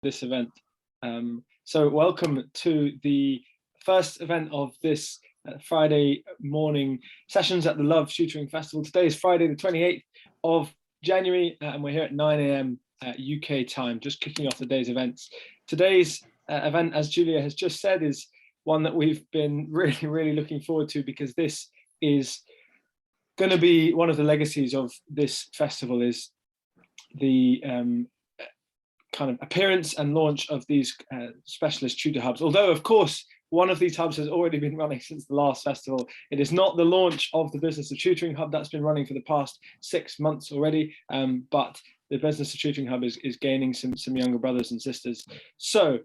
this event. So welcome to the first event of this Friday morning sessions at the Love Tutoring Festival. Today is Friday the 28th of January and we're here at 9 AM UK time, just kicking off the day's events. Today's event, as Julia has just said, is one that we've been really looking forward to, because this is going to be one of the legacies of this festival, is the kind of appearance and launch of these specialist tutor hubs. Although, of course, one of these hubs has already been running since the last festival. It is not the launch of the Business of Tutoring Hub. That's been running for the past 6 months already, but the Business of Tutoring Hub is gaining some younger brothers and sisters. So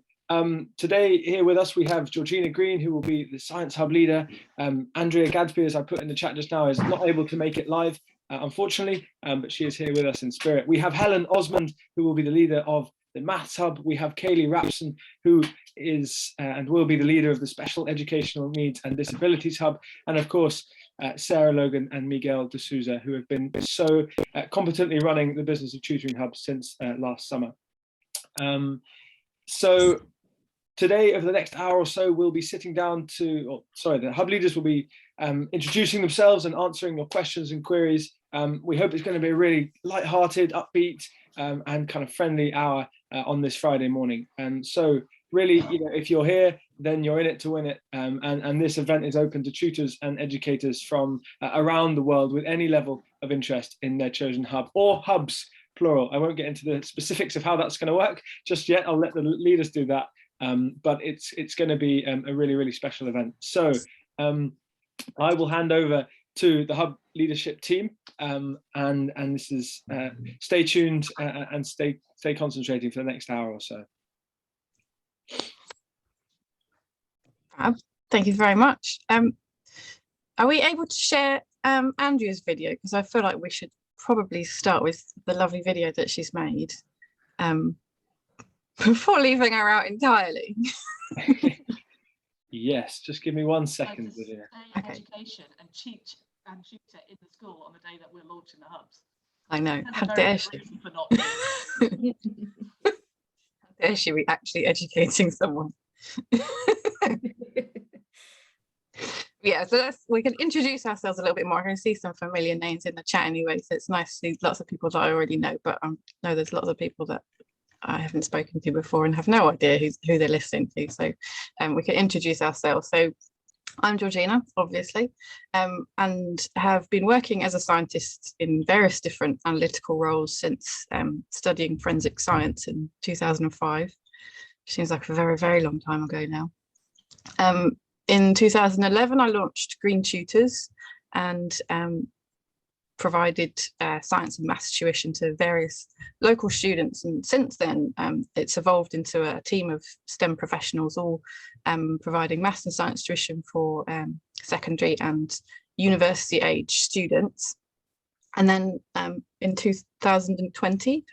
today here with us we have Georgina Green, who will be the Science Hub leader. Andrea Gadsby, as I put in the chat just now, is not able to make it live, unfortunately, but she is here with us in spirit. We have Helen Osmond, who will be the leader of the Maths Hub. We have Kaylee Rapson, who is and will be the leader of the Special Educational Needs and Disabilities Hub. And of course, Sarah Logan and Miguel de Souza, who have been so competently running the Business of Tutoring Hub since last summer. So today, over the next hour or so, we'll be sitting down to, the Hub leaders will be introducing themselves and answering your questions and queries. We hope it's going to be a really light-hearted, upbeat, and kind of friendly hour on this Friday morning. And so really, if you're here, then you're in it to win it. And this event is open to tutors and educators from around the world with any level of interest in their chosen hub, or hubs, plural. I won't get into the specifics of how that's going to work just yet. I'll let the leaders do that. But it's going to be a really special event. So I will hand over to the Hub leadership team, and this is stay tuned and stay concentrating for the next hour or so. Thank you very much. Are we able to share Andrea's video? Because I feel like we should probably start with the lovely video that she's made before leaving her out entirely. Yes, just give me 1 second. Okay. Education and tutor in the school on the day that we're launching the hubs. I know. How dare she? How dare she be actually educating someone? Yeah, so we can introduce ourselves a little bit more. I can see some familiar names in the chat anyway, so it's nice to see lots of people that I already know, but I know there's lots of people that I haven't spoken to before and have no idea who they're listening to. So we can introduce ourselves. So I'm Georgina, obviously, and have been working as a scientist in various different analytical roles since studying forensic science in 2005. Seems like a very long time ago now. In 2011, I launched Green Tutors and provided science and maths tuition to various local students, and since then it's evolved into a team of STEM professionals, all providing maths and science tuition for secondary and university age students. And then in 2020,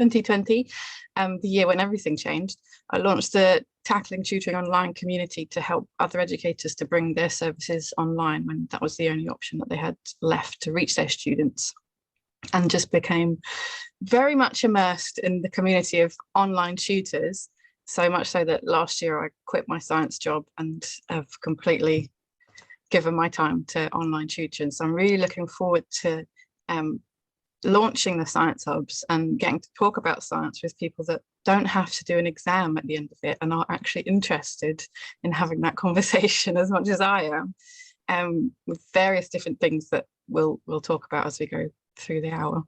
the year when everything changed, I launched the Tackling Tutoring Online community to help other educators to bring their services online when that was the only option that they had left to reach their students, and just became very much immersed in the community of online tutors, so much so that last year I quit my science job and have completely given my time to online tutoring. So I'm really looking forward to launching the science hubs and getting to talk about science with people that don't have to do an exam at the end of it and are actually interested in having that conversation as much as I am, with various different things that we'll talk about as we go through the hour.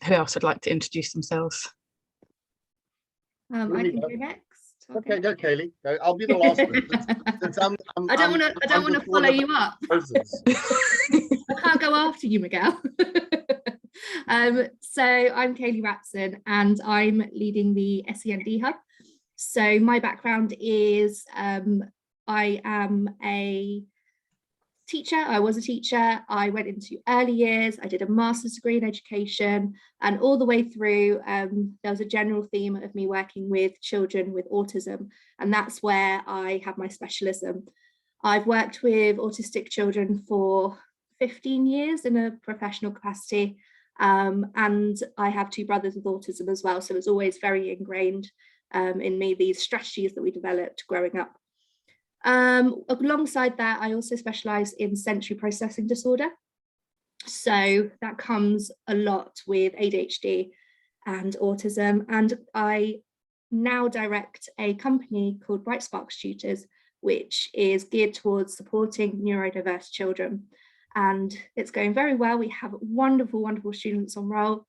Who else would like to introduce themselves? I can go next. Okay, go Kaylee. Go. I'll be the last one. I don't want to follow you up. I can't go after you, Miguel. So I'm Kaylee Rapson and I'm leading the SEND Hub. So my background is I am a teacher. I was a teacher. I went into early years. I did a master's degree in education, and all the way through there was a general theme of me working with children with autism, and that's where I have my specialism. I've worked with autistic children for 15 years in a professional capacity. And I have 2 brothers with autism as well, so it's always very ingrained in me, these strategies that we developed growing up. Alongside that, I also specialise in sensory processing disorder. So that comes a lot with ADHD and autism. And I now direct a company called Bright Sparks Tutors, which is geared towards supporting neurodiverse children. And it's going very well. We have wonderful, wonderful students on roll,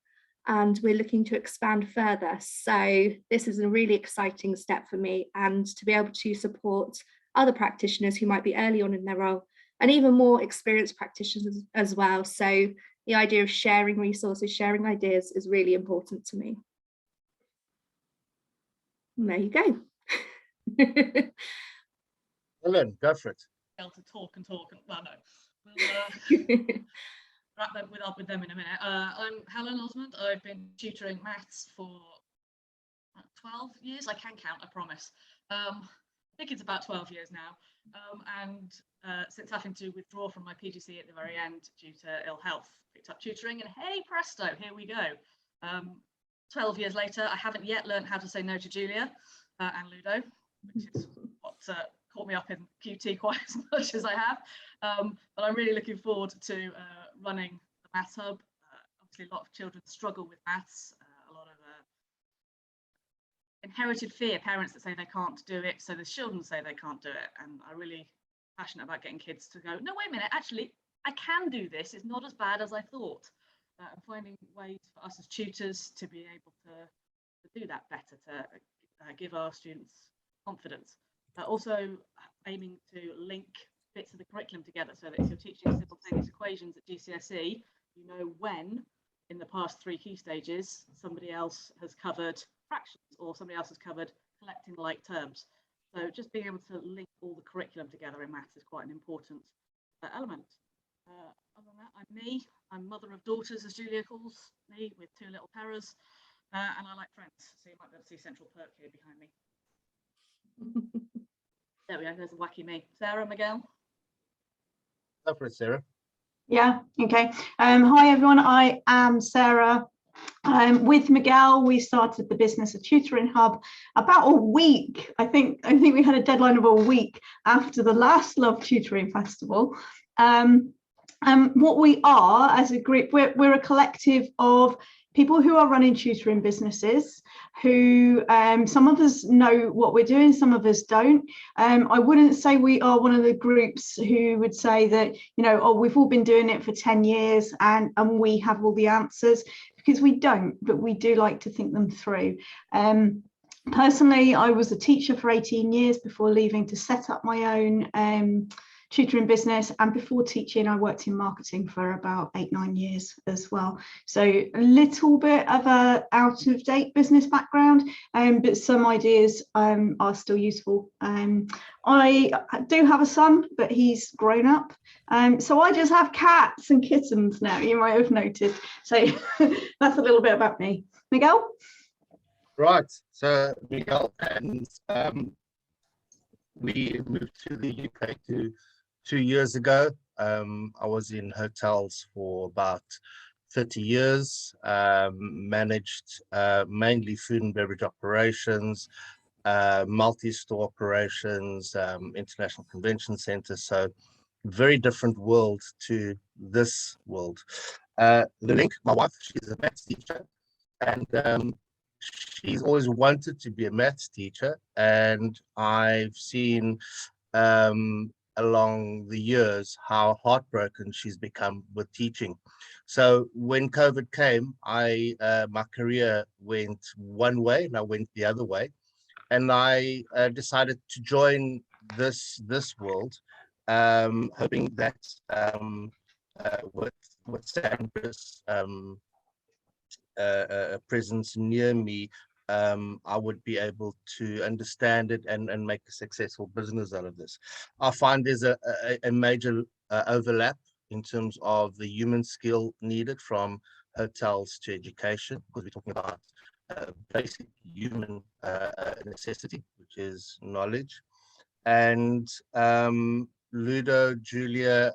and we're looking to expand further. So this is a really exciting step for me, and to be able to support other practitioners who might be early on in their role, and even more experienced practitioners as well. So the idea of sharing resources, sharing ideas is really important to me. And there you go. Ellen, go for it. Able to talk and well, no, we'll wrap them up with them in a minute. I'm Helen Osmond. I've been tutoring maths for 12 years. I can count, I promise. I think it's about 12 years now. And since having to withdraw from my PGC at the very end due to ill health, picked up tutoring, and hey presto, here we go. 12 years later, I haven't yet learned how to say no to Julia and Ludo, which is what caught me up in QT quite as much as I have. But I'm really looking forward to running the Maths Hub. Obviously, a lot of children struggle with maths, a lot of inherited fear, parents that say they can't do it, so the children say they can't do it. And I'm really passionate about getting kids to go, no, wait a minute, actually, I can do this. It's not as bad as I thought. And finding ways for us as tutors to be able to do that better, to give our students confidence. Also aiming to link bits of the curriculum together, so that if you're teaching simultaneous equations at GCSE, you know when in the past 3 key stages somebody else has covered fractions or somebody else has covered collecting like terms. So just being able to link all the curriculum together in maths is quite an important element. Other than that, I'm me. I'm mother of daughters, as Julia calls me, with 2 little terrors, and I like friends. So you might be able to see Central Perk here behind me. There we go. There's a wacky me. Sarah, Miguel. Go for it, Sarah. Yeah, okay. Hi everyone, I am Sarah. With Miguel, we started the business of Tutoring Hub about a week. I think we had a deadline of a week after the last Love Tutoring Festival. What we are as a group, we're a collective of people who are running tutoring businesses, who some of us know what we're doing, some of us don't. I wouldn't say we are one of the groups who would say that, you know, oh, we've all been doing it for 10 years and we have all the answers, because we don't, but we do like to think them through. Personally, I was a teacher for 18 years before leaving to set up my own tutoring business, and before teaching I worked in marketing for about 8-9 years as well, so a little bit of a out of date business background, but some ideas are still useful. I do have a son, but he's grown up, so I just have cats and kittens now, you might have noticed. So that's a little bit about me. Miguel? Right, so Miguel, and we moved to the UK 2 years ago. I was in hotels for about 30 years, managed mainly food and beverage operations, multi-store operations, international convention centers, so very different world to this world. The link, my wife, she's a maths teacher, and she's always wanted to be a maths teacher, and I've seen along the years how heartbroken she's become with teaching. So when COVID came, my career went one way and I went the other way, and I decided to join this world, hoping that with Sandra's presence near me, I would be able to understand it and make a successful business out of this. I find there's a major overlap in terms of the human skill needed from hotels to education, because we're talking about basic human necessity, which is knowledge. And Ludo, Julia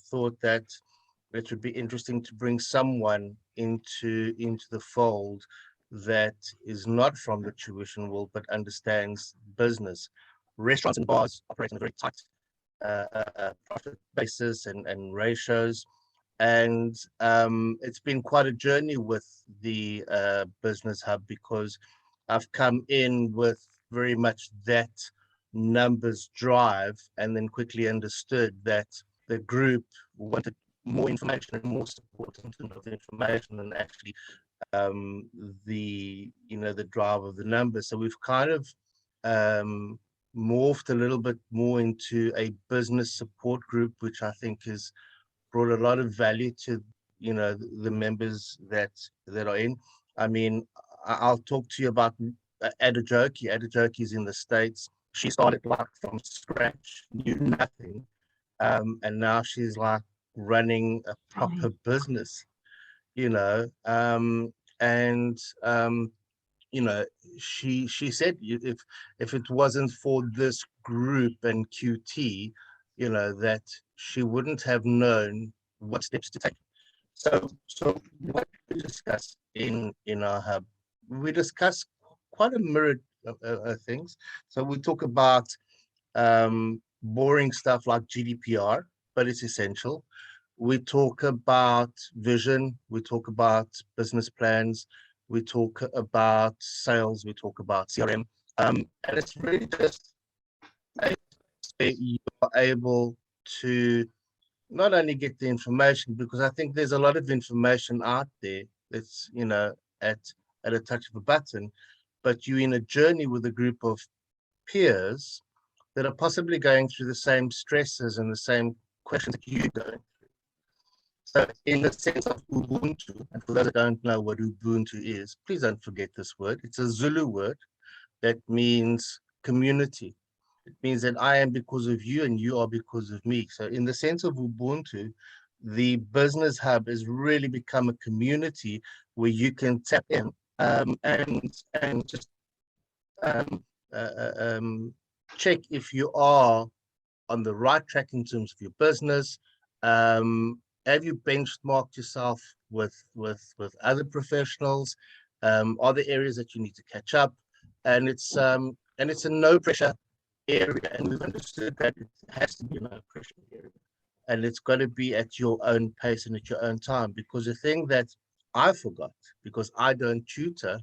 thought that it would be interesting to bring someone into the fold that is not from the tuition world but understands business. Restaurants and bars operate on a very tight profit basis and ratios, and it's been quite a journey with the business hub, because I've come in with very much that numbers drive, and then quickly understood that the group wanted more information and more support in terms of the information and actually the the drive of the numbers. So we've kind of morphed a little bit more into a business support group, which I think has brought a lot of value to the members that are in. I mean, I'll talk to you about Adajoki. Adajoki is in the States. She started like from scratch, knew nothing, and now she's like running a proper business, and she said if it wasn't for this group and QT, that she wouldn't have known what steps to take. So what we discuss in our hub, we discuss quite a myriad of things. So we talk about boring stuff like GDPR, but it's essential. We talk about vision, we talk about business plans, we talk about sales, we talk about CRM, and it's really just you are able to not only get the information, because I think there's a lot of information out there that's at a touch of a button, but you're in a journey with a group of peers that are possibly going through the same stresses and the same questions that you're going through. So in the sense of Ubuntu, and for those that don't know what Ubuntu is, please don't forget this word. It's a Zulu word that means community. It means that I am because of you and you are because of me. So in the sense of Ubuntu, the business hub has really become a community where you can tap in and just check if you are on the right track in terms of your business. Have you benchmarked yourself with other professionals? Are there areas that you need to catch up? And it's a no pressure area, and we've understood that it has to be a no pressure area, and it's got to be at your own pace and at your own time. Because the thing that I forgot, because I don't tutor,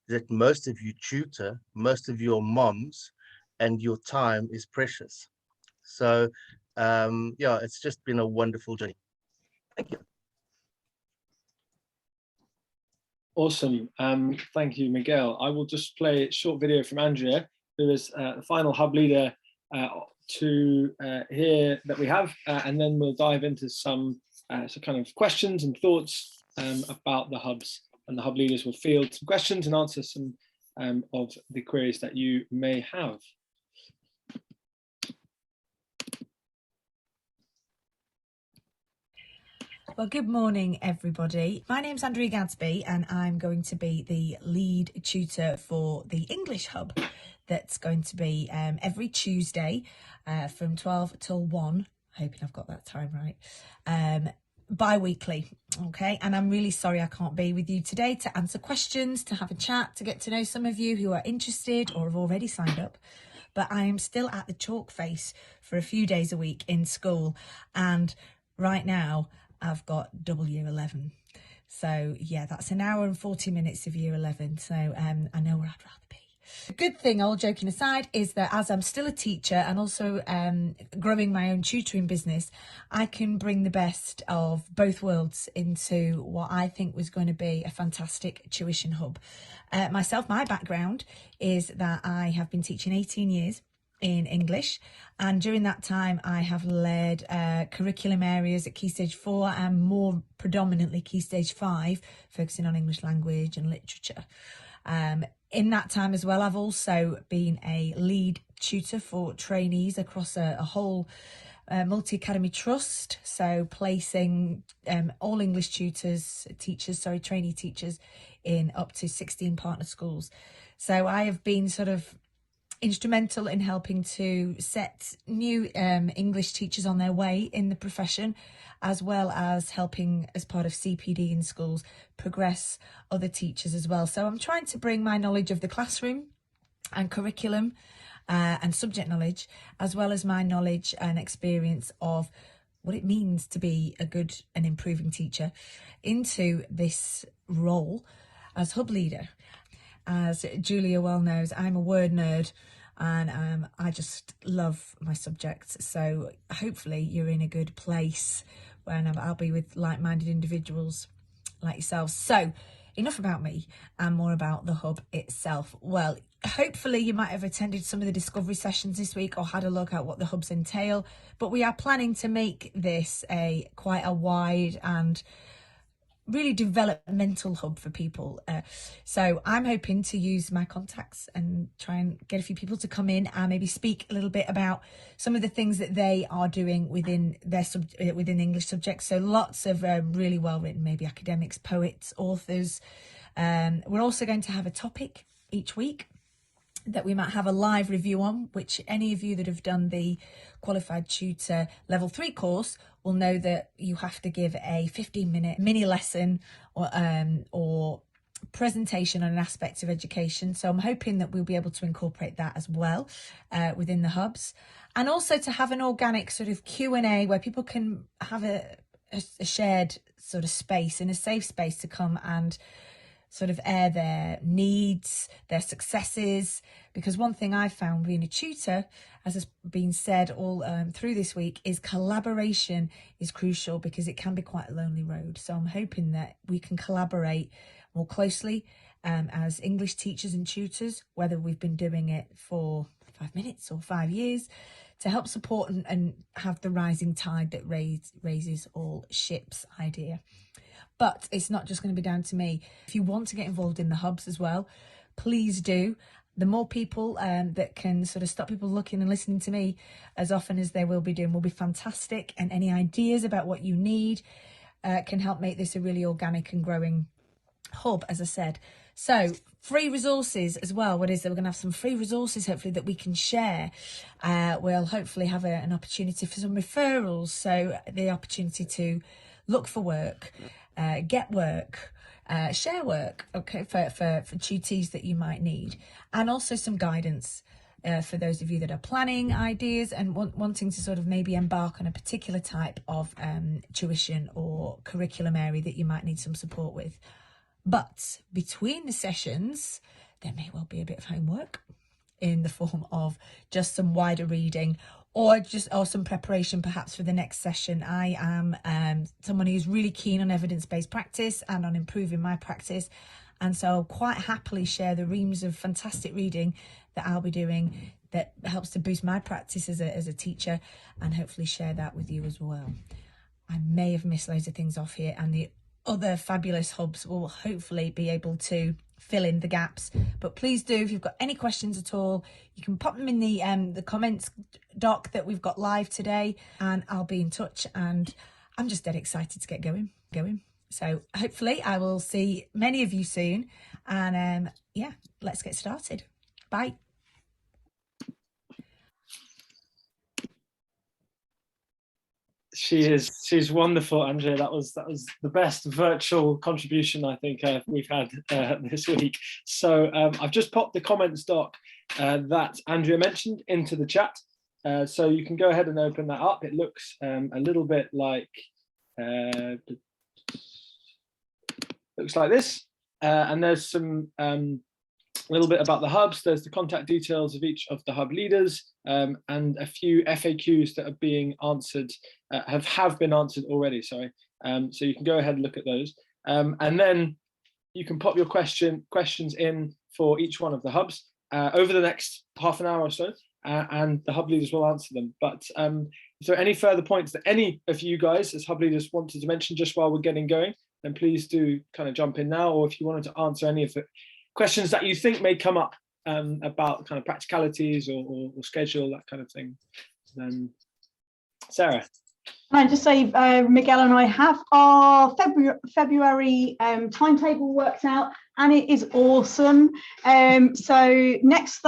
that most of you tutor, most of your moms, and your time is precious. So yeah, it's just been a wonderful journey. Thank you. Awesome. Thank you, Miguel. I will just play a short video from Andrea, who is the final hub leader to here that we have, and then we'll dive into some kind of questions and thoughts about the hubs, and the hub leaders will field some questions and answer some of the queries that you may have. Well, good morning, everybody. My name's Andrea Gadsby, and I'm going to be the lead tutor for the English Hub that's going to be every Tuesday from 12 till 1, hoping I've got that time right, bi-weekly, okay? And I'm really sorry I can't be with you today to answer questions, to have a chat, to get to know some of you who are interested or have already signed up. But I am still at the chalk face for a few days a week in school, and right now I've got double year 11. So yeah, that's an hour and 40 minutes of year 11. So I know where I'd rather be. The good thing, all joking aside, is that as I'm still a teacher and also growing my own tutoring business, I can bring the best of both worlds into what I think was going to be a fantastic tuition hub. Myself, my background is that I have been teaching 18 years in English, and during that time I have led curriculum areas at Key Stage 4 and more predominantly Key Stage 5, focusing on English language and literature. In that time as well, I've also been a lead tutor for trainees across a whole multi-academy trust, so placing all English trainee teachers in up to 16 partner schools. So I have been sort of instrumental in helping to set new English teachers on their way in the profession, as well as helping, as part of CPD in schools, progress other teachers as well. So I'm trying to bring my knowledge of the classroom and curriculum and subject knowledge, as well as my knowledge and experience of what it means to be a good and improving teacher, into this role as hub leader. As Julia well knows, I'm a word nerd, and I just love my subjects. So hopefully you're in a good place when I'll be with like-minded individuals like yourselves. So enough about me and more about the hub itself. Well, hopefully you might have attended some of the discovery sessions this week or had a look at what the hubs entail, but we are planning to make this quite a wide and really developmental hub for people. So I'm hoping to use my contacts and try and get a few people to come in and maybe speak a little bit about some of the things that they are doing within their within English subjects. So lots of really well written, maybe academics, poets, authors. We're also going to have a topic each week that we might have a live review on, which any of you that have done the Qualified Tutor Level 3 course will know that you have to give a 15-minute mini lesson or presentation on an aspect of education. So I'm hoping that we'll be able to incorporate that as well within the hubs, and also to have an organic sort of Q&A where people can have a shared sort of space, in a safe space, to come and sort of air their needs, their successes. Because one thing I found being a tutor, as has been said all through this week, is collaboration is crucial, because it can be quite a lonely road. So I'm hoping that we can collaborate more closely as English teachers and tutors, whether we've been doing it for 5 minutes or 5 years, to help support and have the rising tide that raises all ships idea. But it's not just going to be down to me. If you want to get involved in the hubs as well, please do. The more people that can sort of stop people looking and listening to me as often as they will be doing will be fantastic. And any ideas about what you need can help make this a really organic and growing hub, as I said. So free resources as well. What is that? We're going to have some free resources, hopefully, that we can share. We'll hopefully have an opportunity for some referrals. So the opportunity to look for work, get work, share work, okay, for tutees that you might need, and also some guidance for those of you that are planning ideas and wanting to sort of maybe embark on a particular type of tuition or curriculum area that you might need some support with. But between the sessions, there may well be a bit of homework in the form of just some wider reading, or some preparation perhaps for the next session. I am someone who's really keen on evidence-based practice and on improving my practice, and so I'll quite happily share the reams of fantastic reading that I'll be doing that helps to boost my practice as a teacher, and hopefully share that with you as well. I may have missed loads of things off here, and the other fabulous hubs will hopefully be able to fill in the gaps. But please do, if you've got any questions at all, you can pop them in the comments doc that we've got live today, and I'll be in touch. And I'm just dead excited to get going. So hopefully I will see many of you soon, and yeah, let's get started. Bye. She's wonderful, Andrea. That was the best virtual contribution I think we've had this week. So I've just popped the comments doc that Andrea mentioned into the chat, so you can go ahead and open that up. It looks a little bit like looks like this, and there's some a little bit about the hubs. There's the contact details of each of the hub leaders, and a few FAQs that are being answered, have been answered already, sorry. So you can go ahead and look at those. And then you can pop your questions in for each one of the hubs over the next half an hour or so, and the hub leaders will answer them. But if there are any further points that any of you guys as hub leaders wanted to mention just while we're getting going, then please do kind of jump in now. Or if you wanted to answer any of the questions that you think may come up about kind of practicalities or schedule, that kind of thing, then Sarah. Can I just say, Miguel and I have our February timetable worked out, and it is awesome. So next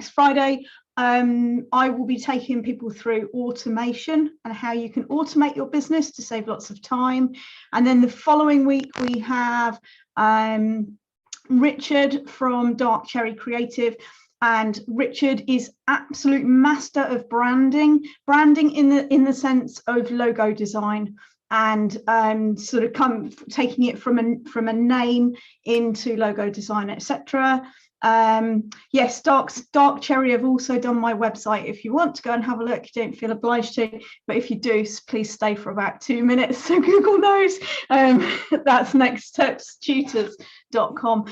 Friday, I will be taking people through automation and how you can automate your business to save lots of time. And then the following week we have Richard from Dark Cherry Creative. And Richard is absolute master of branding in the sense of logo design, and sort of taking it from a name into logo design, etc. Yes, Dark Cherry have also done my website. If you want to go and have a look, you don't feel obliged to, but if you do, please stay for about 2 minutes so Google knows. That's nextstepstutors.com.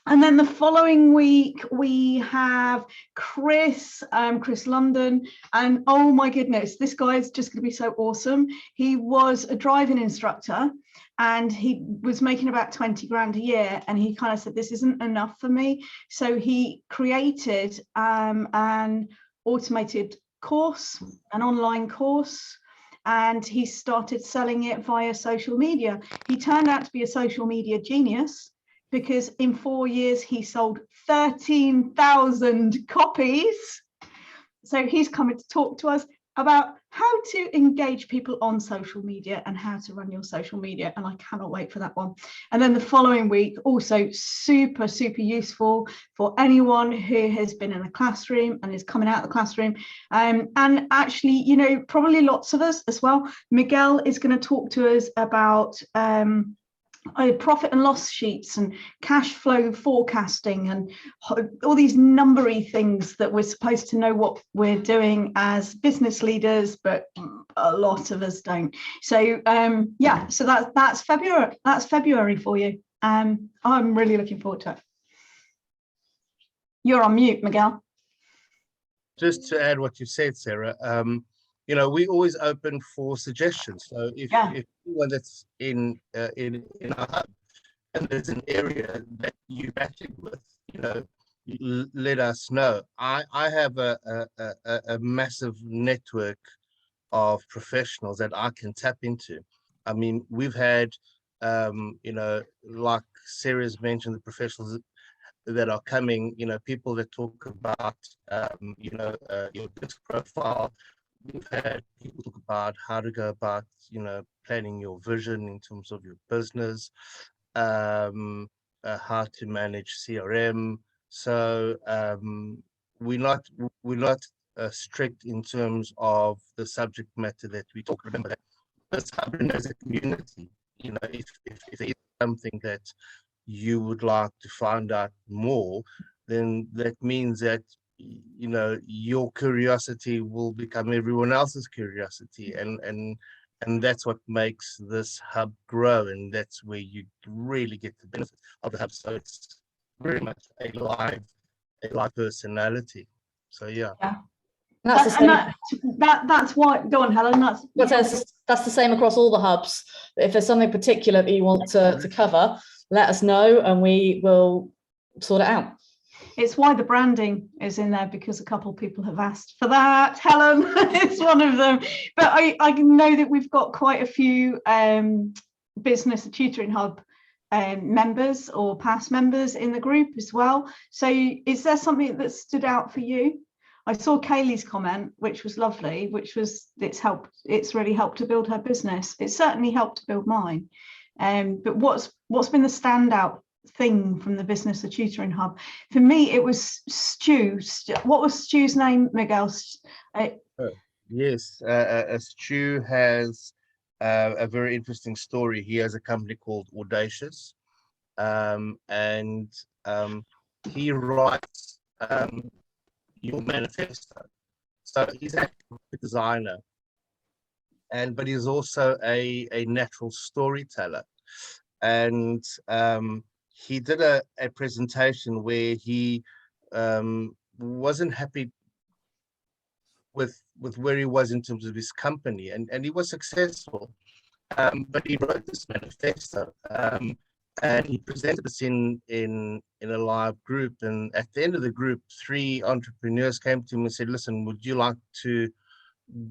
And then the following week we have Chris London, and oh my goodness, this guy is just going to be so awesome. He was a driving instructor and he was making about 20 grand a year, and he kind of said, this isn't enough for me. So he created an automated course, an online course, and he started selling it via social media. He turned out to be a social media genius, because in 4 years he sold 13,000 copies. So he's coming to talk to us about how to engage people on social media and how to run your social media, and I cannot wait for that one. And then the following week, also super useful for anyone who has been in a classroom and is coming out of the classroom, and actually, you know, probably lots of us as well. Miguel is going to talk to us about profit and loss sheets and cash flow forecasting and all these numbery things that we're supposed to know what we're doing as business leaders, but a lot of us don't. So yeah, so that's February for you. I'm really looking forward to it. You're on mute, Miguel. Just to add what you said, Sarah, you know, we always open for suggestions. So if anyone that's in our hub and there's an area that you're matching with, you know, let us know. I have a massive network of professionals that I can tap into. I mean, we've had, you know, like Sarah's mentioned, the professionals that are coming, you know, people that talk about, you know, your risk profile. We've had people talk about how to go about, you know, planning your vision in terms of your business, how to manage CRM. So we're not strict in terms of the subject matter that we talk. Remember that this happening as a community. You know, if there is something that you would like to find out more, then that means that, you know, your curiosity will become everyone else's curiosity, and that's what makes this hub grow, and that's where you really get the benefit of the hub. So it's very much a live personality. So yeah. That's the same. That's why. Go on, Helen. That's the same across all the hubs. If there's something particular that you want to cover, let us know and we will sort it out. It's why the branding is in there, because a couple of people have asked for that. Helen is one of them. But I know that we've got quite a few Business Tutoring Hub members or past members in the group as well. So is there something that stood out for you? I saw Kaylee's comment, which was lovely, which was it's really helped to build her business. It certainly helped to build mine. But what's been the standout thing from the Business Tutoring Hub? For me, it was Stu. What was Stu's name, Miguel? Yes, Stu has a very interesting story. He has a company called Audacious, and he writes your manifesto. So he's actually a designer, but he's also a natural storyteller. And he did a presentation where he wasn't happy with where he was in terms of his company, and he was successful, but he wrote this manifesto, and he presented this in a live group. And at the end of the group, 3 entrepreneurs came to him and said, listen, would you like to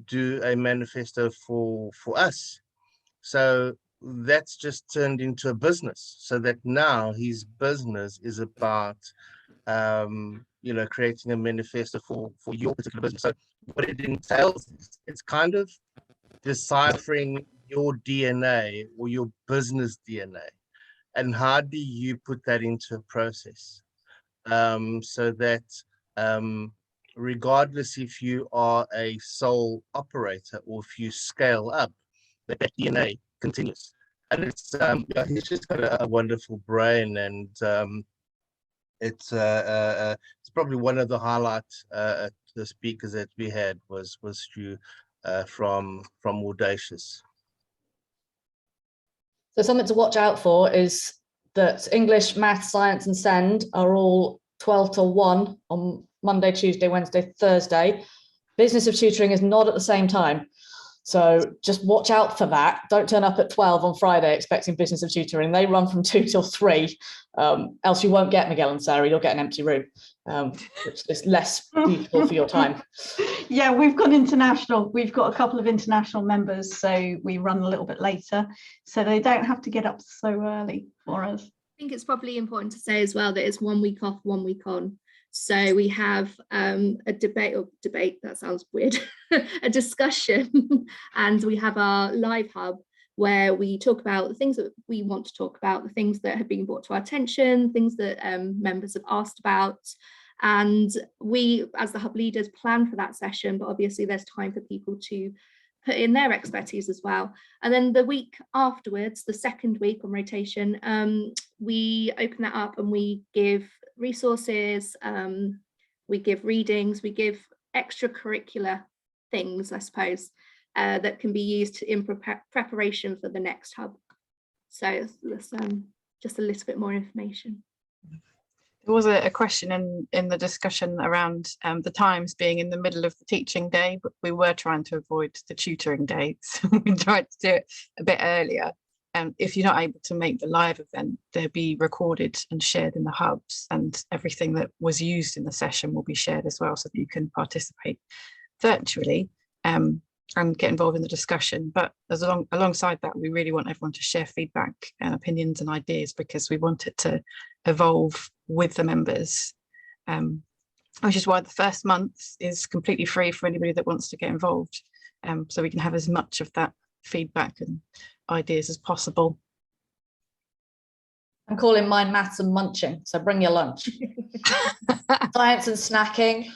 do a manifesto for us? So that's just turned into a business, so that now his business is about creating a manifesto for your particular business. So what it entails is it's kind of deciphering your DNA or your business DNA, and how do you put that into a process, so that regardless if you are a sole operator or if you scale up, that DNA continues. And it's he's just got a wonderful brain, and it's probably one of the highlights. The speakers that we had was Stu from Audacious. So something to watch out for is that English, Math, Science and SEND are all 12 till 1 on Monday, Tuesday, Wednesday, Thursday. Business of tutoring is not at the same time. So just watch out for that. Don't turn up at 12 on Friday expecting business of tutoring. They run from 2 till 3, else you won't get Miguel and Sarah. You'll get an empty room, which is less beautiful for your time. Yeah, we've got international. We've got a couple of international members, so we run a little bit later, so they don't have to get up so early for us. I think it's probably important to say as well that it's 1 week off, 1 week on. So we have a debate, that sounds weird, a discussion, and we have our live hub where we talk about the things that we want to talk about, the things that have been brought to our attention, things that members have asked about. And we, as the hub leaders, plan for that session, but obviously there's time for people to put in their expertise as well. And then the week afterwards, the second week on rotation, we open that up and we give resources, we give readings, we give extracurricular things, I suppose, that can be used in preparation for the next hub. So that's just a little bit more information. There was a question in the discussion around the times being in the middle of the teaching day, but we were trying to avoid the tutoring dates. We tried to do it a bit earlier. If you're not able to make the live event, they'll be recorded and shared in the hubs, and everything that was used in the session will be shared as well, so that you can participate virtually and get involved in the discussion. But alongside that, we really want everyone to share feedback and opinions and ideas, because we want it to evolve with the members, which is why the first month is completely free for anybody that wants to get involved, so we can have as much of that feedback and ideas as possible. I'm calling mine maths and munching, so bring your lunch. Science and snacking.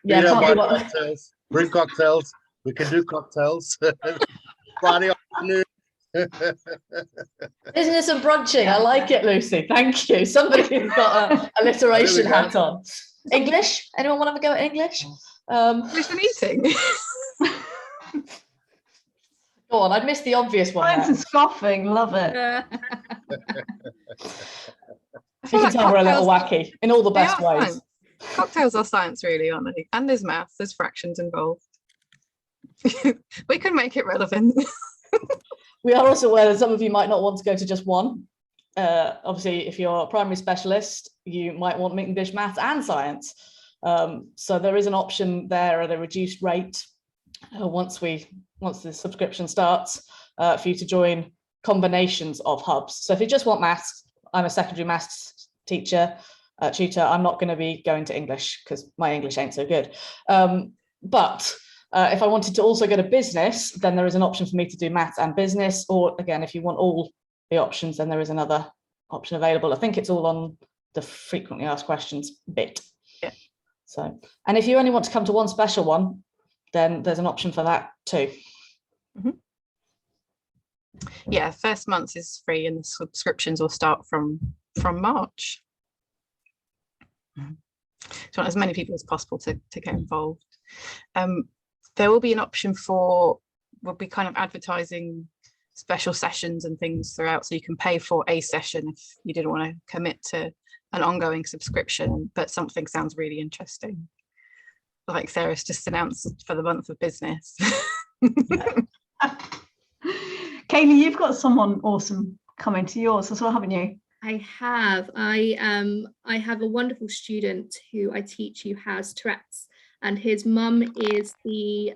Yeah, can't do what... cocktails. Bring cocktails. We can do cocktails. Friday afternoon. Business and brunching. I like it, Lucy. Thank you. Somebody who's got a alliteration hat on. English? Anyone want to have a go at English? English and eating. Go on, I'd missed the obvious one. Science and scoffing, love it. You can tell we're a little wacky in all the best ways. Science. Cocktails are science, really, aren't they? And there's maths, there's fractions involved. We can make it relevant. We are also aware that some of you might not want to go to just one. Obviously, if you're a primary specialist, you might want English, maths and science. So there is an option there at a reduced rate once the subscription starts, for you to join combinations of hubs. So if you just want maths, I'm a secondary maths teacher, tutor, I'm not going to be going to English because my English ain't so good. But if I wanted to also go to business, then there is an option for me to do maths and business. Or again, if you want all the options, then there is another option available. I think it's all on the frequently asked questions bit. Yeah. So, and if you only want to come to one special one, then there's an option for that too. Mm-hmm. Yeah, first month is free and the subscriptions will start from March. So I want as many people as possible to get involved. There will be an option for, we'll be kind of advertising special sessions and things throughout, so you can pay for a session if you didn't want to commit to an ongoing subscription, but something sounds really interesting, like Sarah's just announced for the month of business. Kaylee, you've got someone awesome coming to yours as well, haven't you? I have. I have a wonderful student who I teach who has Tourette's, and his mum is the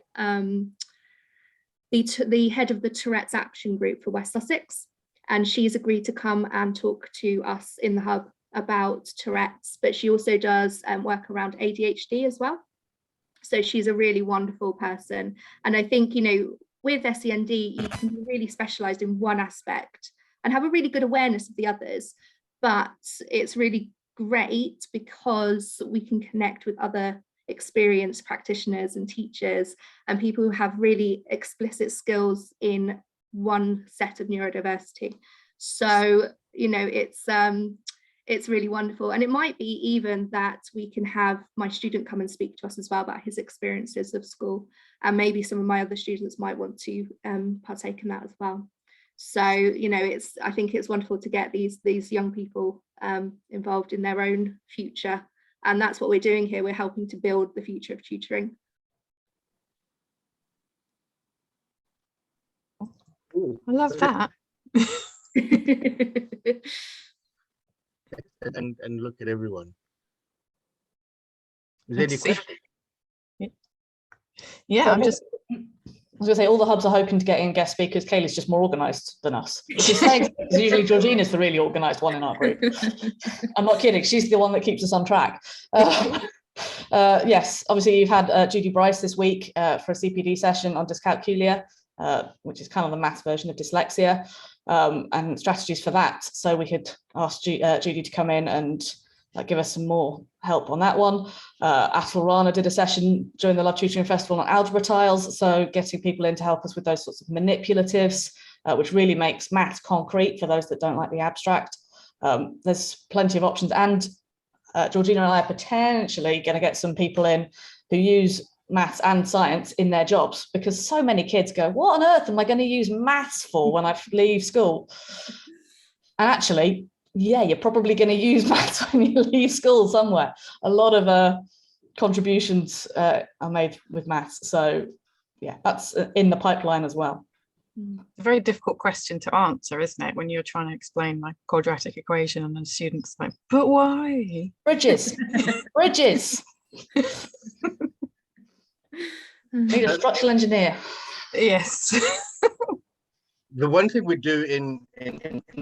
the head of the Tourette's Action Group for West Sussex, and she's agreed to come and talk to us in the hub about Tourette's, but she also does work around ADHD as well. So she's a really wonderful person. And I think, you know, with SEND, you can be really specialised in one aspect and have a really good awareness of the others. But it's really great because we can connect with other experienced practitioners and teachers and people who have really explicit skills in one set of neurodiversity. So, you know, it's really wonderful. And it might be even that we can have my student come and speak to us as well about his experiences of school. And maybe some of my other students might want to partake in that as well. So, you know, I think it's wonderful to get these young people involved in their own future. And that's what we're doing here. We're helping to build the future of tutoring. I love that. and look at everyone. Is there any questions? Yeah, So I'm just. I was going to say, all the hubs are hoping to get in guest speakers. Kaylee's just more organised than us. She's saying, because usually Georgina's the really organised one in our group. I'm not kidding. She's the one that keeps us on track. Yes, obviously you've had Judy Bryce this week for a CPD session on dyscalculia, which is kind of the maths version of dyslexia, and strategies for that. So we could ask Judy to come in and give us some more help on that one. Atul Rana did a session during the Love Tutoring Festival on algebra tiles, so getting people in to help us with those sorts of manipulatives, which really makes maths concrete for those that don't like the abstract. There's plenty of options, and Georgina and I are potentially going to get some people in who use maths and science in their jobs, because so many kids go, what on earth am I going to use maths for when I leave school? And actually, yeah, you're probably going to use maths when you leave school somewhere. A lot of contributions are made with maths. So yeah, that's in the pipeline as well. A very difficult question to answer, isn't it, when you're trying to explain like quadratic equation and then students like, but why? Bridges. Bridges. Need a structural engineer. Yes. The one thing we do in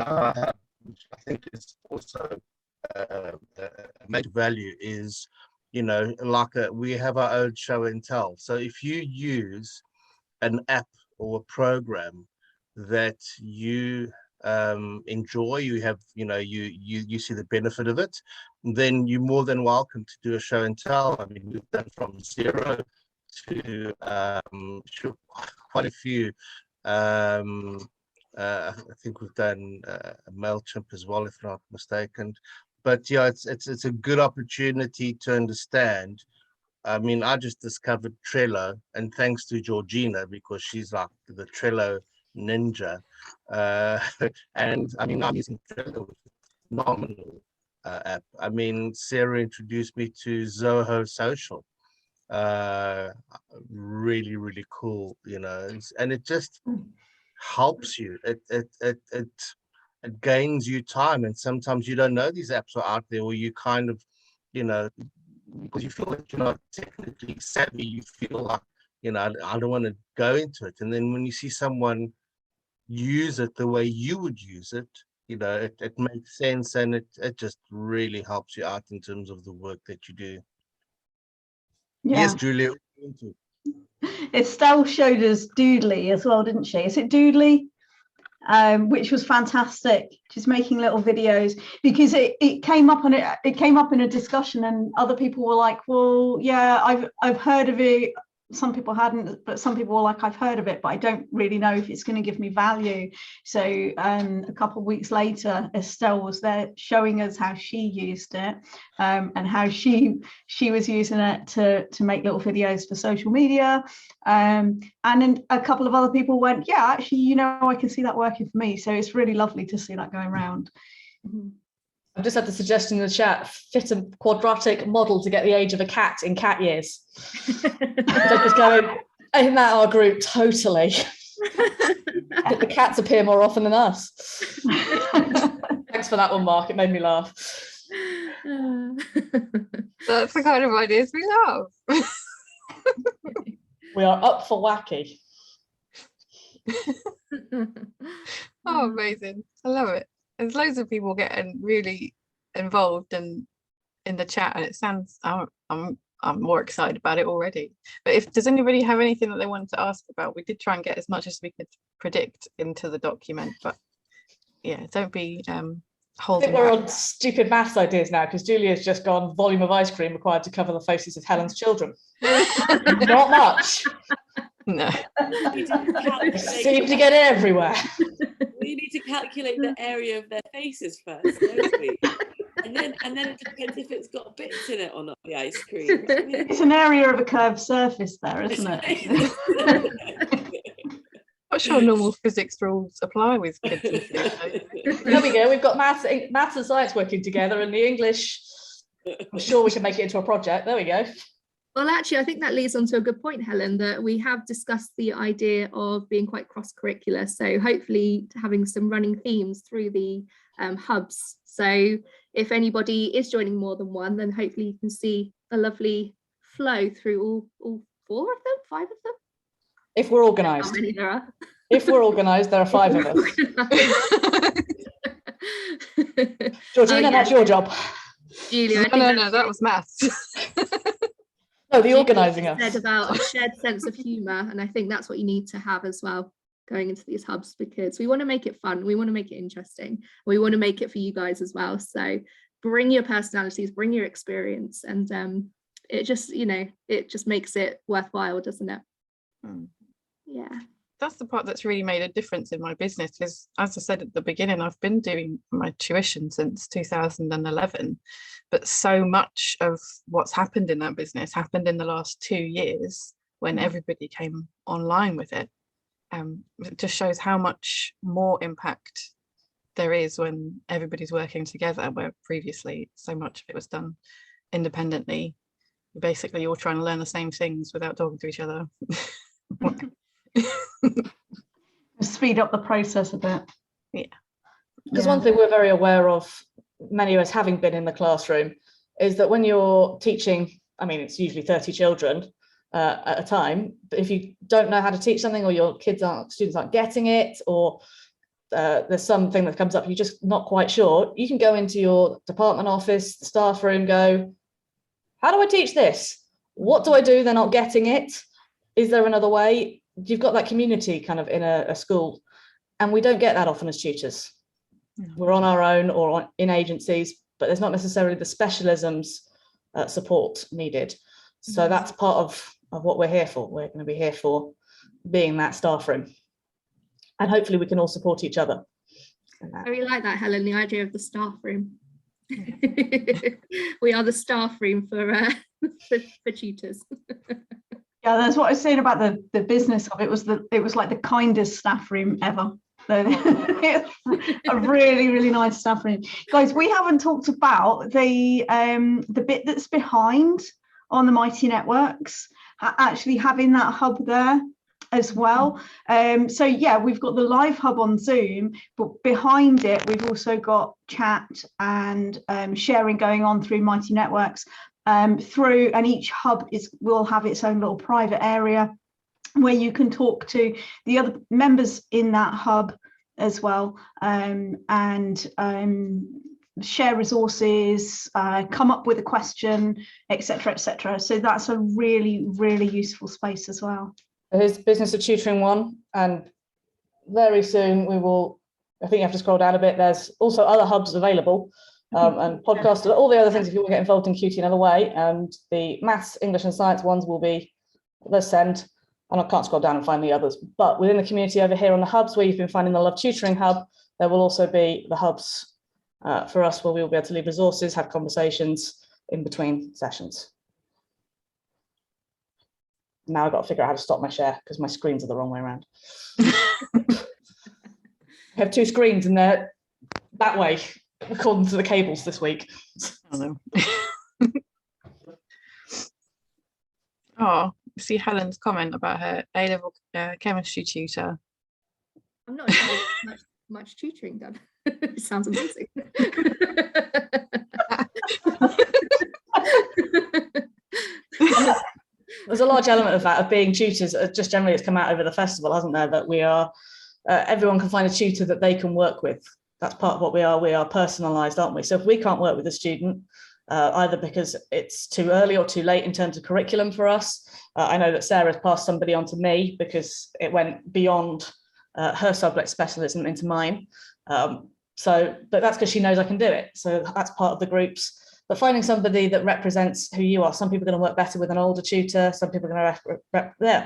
our hub, which I think is also a major value, is, you know, like we have our own show and tell. So if you use an app or a program that you enjoy, you have, you know, you see the benefit of it, then you're more than welcome to do a show and tell. I mean, we've done from 0 to quite a few. I think we've done MailChimp as well, if not mistaken. But yeah, it's a good opportunity to understand. I mean, I just discovered Trello, and thanks to Georgina, because she's like the Trello ninja. And I mean, I'm using Trello, which is a phenomenal app. I mean, Sarah introduced me to Zoho Social. Really, really cool, you know, and it just helps you. It gains you time, and sometimes you don't know these apps are out there, or you kind of, you know, because you feel like you're not technically savvy, you feel like, you know, I don't want to go into it. And then when you see someone use it the way you would use it, you know, it makes sense, and it just really helps you out in terms of the work that you do. Yeah. Yes, Julia. Estelle showed us Doodly as well, didn't she? Is it Doodly? Which was fantastic. Just making little videos, because it came up in a discussion, and other people were like, well, yeah, I've heard of it. Some people hadn't, but some people were like, I've heard of it, but I don't really know if it's going to give me value. So a couple of weeks later, Estelle was there showing us how she used it, and how she was using it to make little videos for social media. And then a couple of other people went, yeah, actually, you know, I can see that working for me. So it's really lovely to see that going around. I've just had the suggestion in the chat, fit a quadratic model to get the age of a cat in cat years. Just going, isn't that our group? Totally. The cats appear more often than us. Thanks for that one, Mark. It made me laugh. That's the kind of ideas we love. We are up for wacky. Oh, amazing. I love it. There's loads of people getting really involved in the chat, and it sounds I'm more excited about it already. But if does anybody have anything that they wanted to ask about? We did try and get as much as we could predict into the document, but yeah, don't be I holding think we're back. on stupid maths ideas now, because Julia's just gone volume of ice cream required to cover the faces of Helen's children. Not much. No. We need to calculate, Seem to get everywhere. we need to calculate the area of their faces first, don't we? And then it depends if it's got bits in it or not, the ice cream. It's an area of a curved surface there, isn't it? Not sure normal physics rules apply with kids. There we go. We've got maths and science working together, and the English. I'm sure we can make it into a project. There we go. Well, actually, I think that leads on to a good point, Helen, that we have discussed the idea of being quite cross-curricular. So hopefully having some running themes through the hubs. So if anybody is joining more than one, then hopefully you can see a lovely flow through all 4 of them, 5 of them. If we're How organised. many there are. If we're organised, there are 5 of us. Georgina, that's your job. Julia, I think No, that was maths. No, the Julia organising us. said about a shared sense of humour, and I think that's what you need to have as well going into these hubs, because we want to make it fun, we want to make it interesting, we want to make it for you guys as well. So bring your personalities, bring your experience, and it just, it just makes it worthwhile, doesn't it? Yeah, that's the part that's really made a difference in my business, is, as I said at the beginning, I've been doing my tuition since 2011, but so much of what's happened in that business happened in the last 2 years when everybody came online with it. It just shows how much more impact there is when everybody's working together, where previously so much of it was done independently. You're basically all trying to learn the same things without talking to each other. Speed up the process a bit. Yeah. Because one thing we're very aware of, many of us having been in the classroom, is that when you're teaching, I mean, it's usually 30 children at a time, but if you don't know how to teach something, or your students aren't getting it, or there's something that comes up, you're just not quite sure, you can go into your department office, the staff room, go, how do I teach this? What do I do? They're not getting it. Is there another way? You've got that community kind of in a school, and we don't get that often as tutors. We're on our own or in agencies, but there's not necessarily the specialisms support needed. So that's part of what we're here for. We're going to be here for being that staff room, and hopefully we can all support each other. I really like that, Helen, the idea of the staff room. We are the staff room for tutors. Yeah, that's what I was saying about the business of it. It was like the kindest staff room ever. It's a really, really nice staff room. Guys, we haven't talked about the bit that's behind on the Mighty Networks, actually having that hub there as well. So yeah, we've got the live hub on Zoom, but behind it we've also got chat and sharing going on through Mighty Networks. And each hub will have its own little private area where you can talk to the other members in that hub as well, and share resources, come up with a question, etc., etc. So that's a really, really useful space as well. Here's Business of Tutoring 1, and very soon we will, I think you have to scroll down a bit, there's also other hubs available, and podcasts, all the other things if you want to get involved in QT another way, and the maths, English and science ones will be the send, and I can't scroll down and find the others, but within the community over here on the hubs where you've been finding the Love Tutoring hub, there will also be the hubs for us where we'll be able to leave resources, have conversations in between sessions. Now I've got to figure out how to stop my share because my screens are the wrong way around. I have 2 screens and they're that way according to the cables this week. Oh, see Helen's comment about her A-level chemistry tutor. I'm not sure much tutoring done. It sounds amazing. There's a large element of that, of being tutors, just generally it's come out over the festival, hasn't there, that we are, everyone can find a tutor that they can work with. That's part of what we are personalised, aren't we? So if we can't work with a student, either because it's too early or too late in terms of curriculum for us, I know that Sarah's passed somebody on to me because it went beyond her subject specialism into mine. But that's because she knows I can do it. So that's part of the groups. But finding somebody that represents who you are. Some people are going to work better with an older tutor. Some people are going to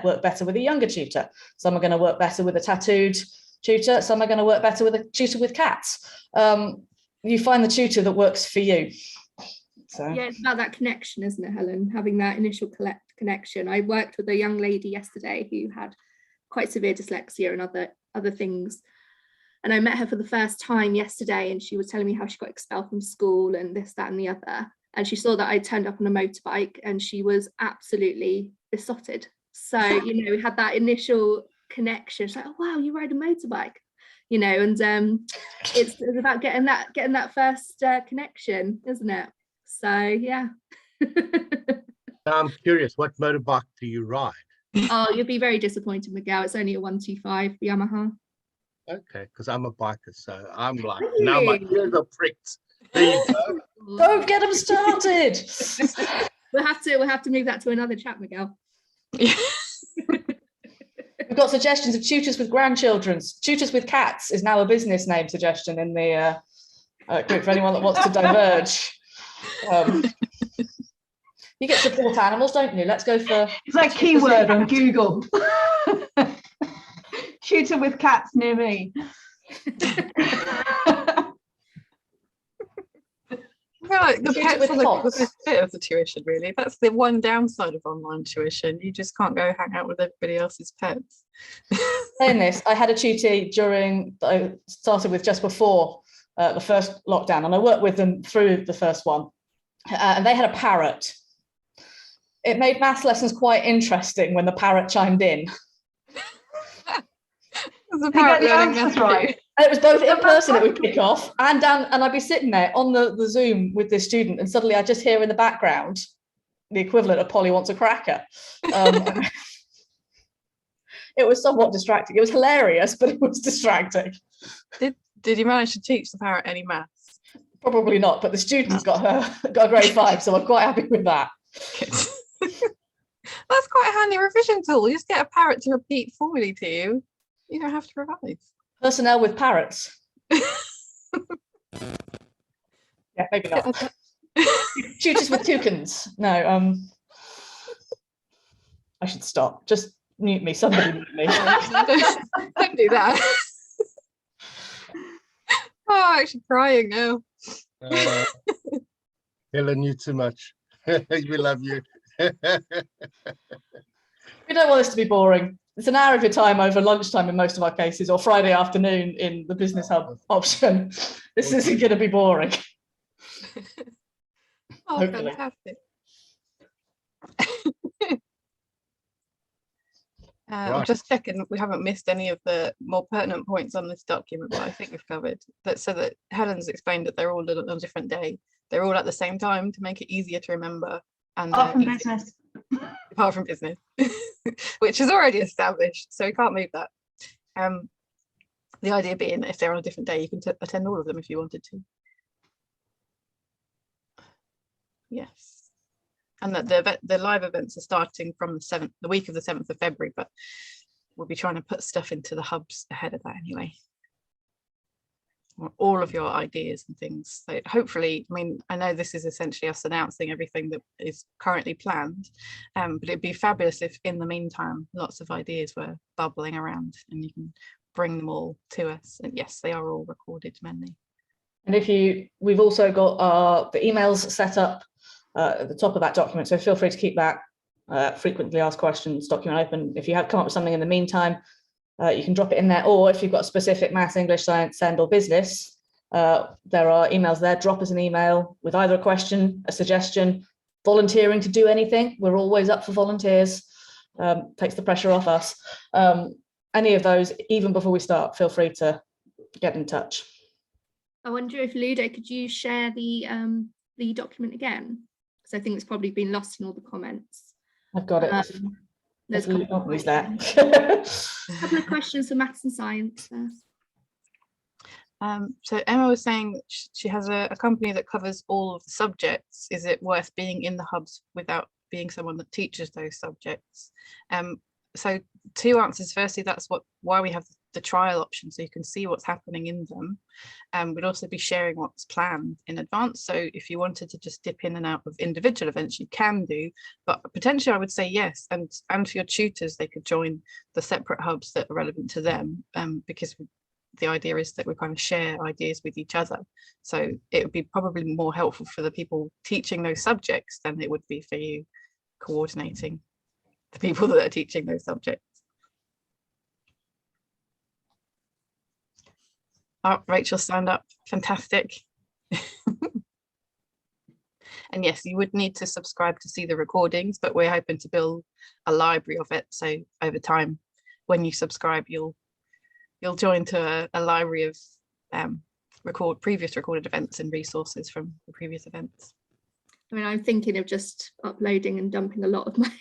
work better with a younger tutor. Some are going to work better with a tattooed tutor. Some are going to work better with a tutor with cats. You find the tutor that works for you. So. Yeah, it's about that connection, isn't it, Helen? Having that initial connection. I worked with a young lady yesterday who had quite severe dyslexia and other things. And I met her for the first time yesterday, and she was telling me how she got expelled from school and this, that, and the other. And she saw that I turned up on a motorbike, and she was absolutely besotted. So, you know, we had that initial connection. She's like, oh, wow, you ride a motorbike, you know, and it's about getting that first connection, isn't it? So, yeah. I'm curious, what motorbike do you ride? Oh, you'll be very disappointed, Miguel. It's only a 125 Yamaha. Okay, because I'm a biker, so I'm like, now my ears are pricked. There you go. Don't get them started. We'll have to move that to another chat, Miguel. We've got suggestions of tutors with grandchildren. Tutors with cats is now a business name suggestion in the group for anyone that wants to diverge. You get support animals, don't you? Let's go for... It's like keyword on Google. Tutor with cats near me. Right, the pets are the bit of the tuition, really. That's the one downside of online tuition. You just can't go hang out with everybody else's pets. Saying this, I had a tutee I started with just before the first lockdown, and I worked with them through the first one, and they had a parrot. It made maths lessons quite interesting when the parrot chimed in. The parrot learning maths, right? And it was both in person, it would kick off, and I'd be sitting there on the Zoom with this student, and suddenly I just hear in the background the equivalent of Polly wants a cracker. It was somewhat distracting. It was hilarious, but it was distracting. Did you manage to teach the parrot any maths? Probably not, but the student's got a grade 5, so I'm quite happy with that. That's quite a handy revision tool. You just get a parrot to repeat formally to you. You don't have to revise. Personnel with parrots. Yeah, maybe not. Tutors with toucans. No, I should stop. Just mute me. Somebody mute me. Don't do that. Oh, I'm actually crying now. Helen, you too much. We love you. We don't want this to be boring. It's an hour of your time over lunchtime in most of our cases, or Friday afternoon in the Business Hub option. This isn't going to be boring. Oh, hopefully. Fantastic. Right. I'm just checking we haven't missed any of the more pertinent points on this document, but I think we've covered that. So that Helen's explained that they're all on a different day. They're all at the same time to make it easier to remember. And apart from business. Apart from business, which is already established, so we can't move that. The idea being that if they're on a different day, you can attend all of them if you wanted to. Yes, and that the live events are starting from the week of the 7th of February, but we'll be trying to put stuff into the hubs ahead of that anyway. All of your ideas and things. So hopefully, I mean, I know this is essentially us announcing everything that is currently planned, but it'd be fabulous if in the meantime, lots of ideas were bubbling around and you can bring them all to us. And yes, they are all recorded, many. And we've also got the emails set up at the top of that document. So feel free to keep that frequently asked questions document open. If you have come up with something in the meantime, you can drop it in there, or if you've got a specific maths, English, science, SEND or business, there are emails there. Drop us an email with either a question, a suggestion, volunteering to do anything. We're always up for volunteers. Takes the pressure off us. Any of those, even before we start, feel free to get in touch. I wonder if Ludo, could you share the document again? Because I think it's probably been lost in all the comments. I've got it. There's a couple of He's there. couple of questions for maths and science first. So Emma was saying that she has a company that covers all of the subjects. Is it worth being in the hubs without being someone that teaches those subjects? So two answers. Firstly, that's why we have the trial option, so you can see what's happening in them. We'd also be sharing what's planned in advance. So if you wanted to just dip in and out of individual events, you can do, but potentially I would say yes. And for your tutors, they could join the separate hubs that are relevant to them, because the idea is that we kind of share ideas with each other. So it would be probably more helpful for the people teaching those subjects than it would be for you coordinating the people that are teaching those subjects. Oh, Rachel signed up. Fantastic. And yes, you would need to subscribe to see the recordings, but we're hoping to build a library of it. So over time, when you subscribe, you'll join to a library of previous recorded events and resources from the previous events. I mean, I'm thinking of just uploading and dumping a lot of my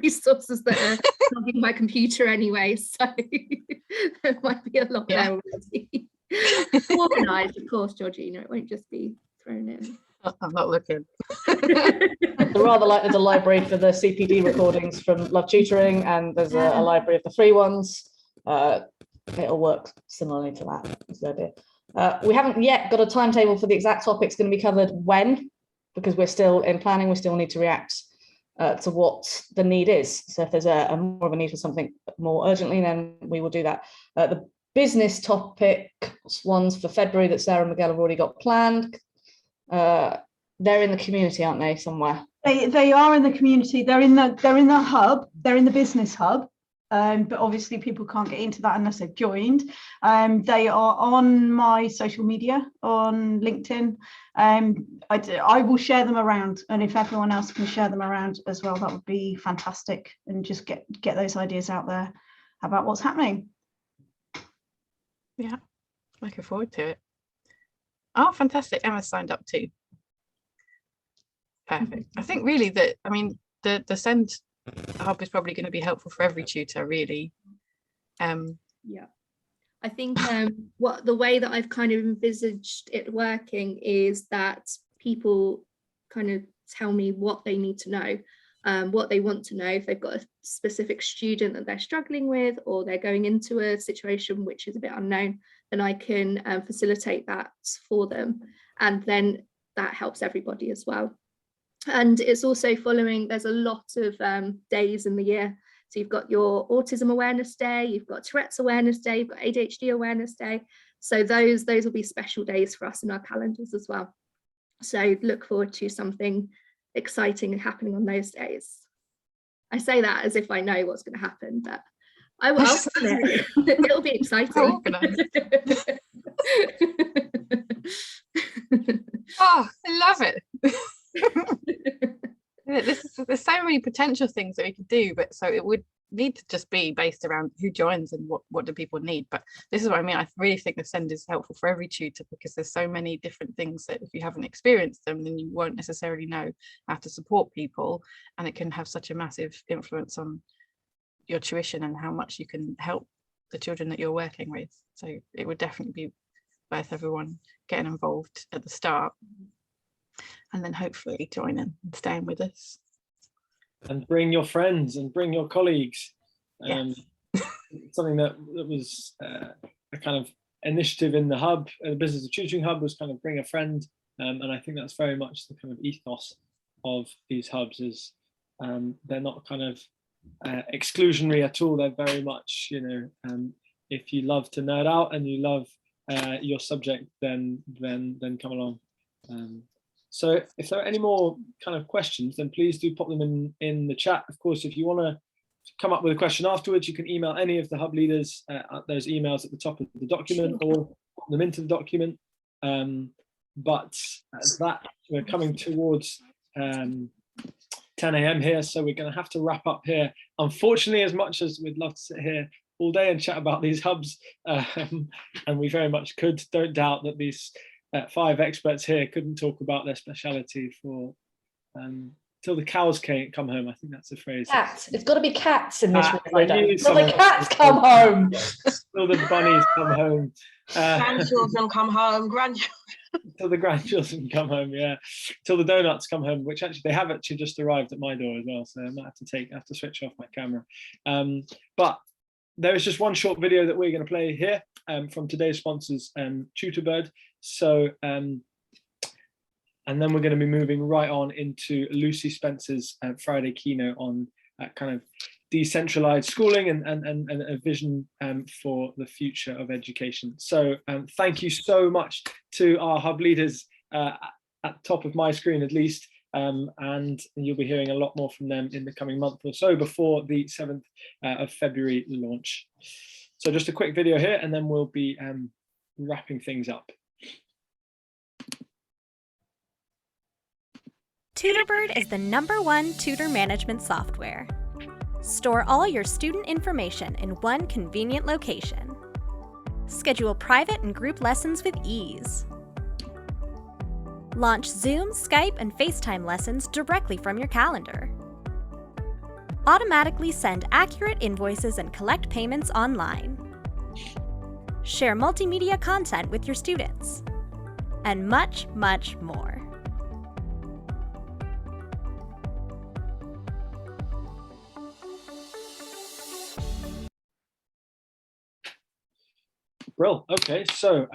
resources that are on my computer anyway, so there might be a lot there already. Organised, of course, Georgina, it won't just be thrown in. I'm not looking. So rather like there's a library for the CPD recordings from Love Tutoring, and there's a library of the free ones. It'll work similarly to that. Is the idea. We haven't yet got a timetable for the exact topics going to be covered when, because we're still in planning. We still need to react to what the need is. So if there's a more of a need for something more urgently, then we will do that. The business topic ones for February that Sarah and Miguel have already got planned. They're in the community, aren't they, somewhere? They are in the community. They're in the hub. They're in the business hub. But obviously people can't get into that unless they've joined. They are on my social media on LinkedIn. I will share them around, and if everyone else can share them around as well, that would be fantastic, and just get those ideas out there about what's happening. Yeah, looking forward to it. Oh, fantastic. Emma signed up too. Perfect. I think really that, I mean, the Send hub is probably going to be helpful for every tutor, really. Yeah, I think the way that I've kind of envisaged it working is that people kind of tell me what they need to know, what they want to know. If they've got a specific student that they're struggling with, or they're going into a situation which is a bit unknown, then I can facilitate that for them, and then that helps everybody as well. And it's also following, there's a lot of days in the year. So you've got your Autism Awareness Day, you've got Tourette's Awareness Day, you've got ADHD Awareness Day. So those will be special days for us in our calendars as well. So look forward to something exciting happening on those days. I say that as if I know what's going to happen, but I'll plan it. It'll be exciting. Oh, I love it. There's so many potential things that we could do, but so it would need to just be based around who joins and what do people need. But this is what I mean. I really think the Send is helpful for every tutor, because there's so many different things that if you haven't experienced them, then you won't necessarily know how to support people, and it can have such a massive influence on your tuition and how much you can help the children that you're working with. So it would definitely be worth everyone getting involved at the start, and then hopefully joining and staying with us. And bring your friends and bring your colleagues. Yes. Something that was a kind of initiative in the hub, the Business of Tutoring Hub, was kind of bring a friend. And I think that's very much the kind of ethos of these hubs, is they're not kind of exclusionary at all. They're very much, if you love to nerd out and you love your subject, then come along. So if there are any more kind of questions, then please do pop them in the chat. Of course, if you want to come up with a question afterwards, you can email any of the hub leaders those emails at the top of the document, or put them into the document. But that we're coming towards 10 a.m. here, so we're going to have to wrap up here. Unfortunately, as much as we'd love to sit here all day and chat about these hubs, and we very much could, don't doubt that these 5 experts here couldn't talk about their speciality for till the cows come home. I think that's the phrase. Cats. It's got to be cats in this I window. knew Till the someone- cats come home. Till the bunnies come home. Grandchildren come home. Grandchildren. Till the grandchildren come home, yeah. Till the donuts come home, which actually they have actually just arrived at my door as well. So I might have to switch off my camera. But there is just one short video that we're going to play here from today's sponsors, TutorBird. So and then we're going to be moving right on into Lucy Spencer's Friday keynote on kind of decentralized schooling and a vision for the future of education. So thank you so much to our hub leaders at the top of my screen at least, and you'll be hearing a lot more from them in the coming month or so before the 7th of February launch. So just a quick video here, and then we'll be wrapping things up. TutorBird is the #1 tutor management software. Store all your student information in one convenient location. Schedule private and group lessons with ease. Launch Zoom, Skype, and FaceTime lessons directly from your calendar. Automatically send accurate invoices and collect payments online. Share multimedia content with your students. And much, much more. Brilliant. Okay, so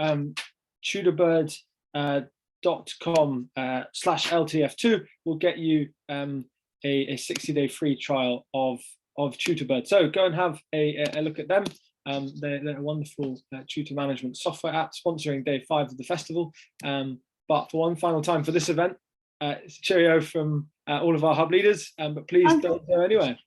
tutorbird.com/LTF2 will get you a 60-day free trial of TutorBird. So go and have a look at them. They're a wonderful tutor management software app sponsoring day 5 of the festival. But for one final time for this event, it's a cheerio from all of our hub leaders, but please don't go anywhere.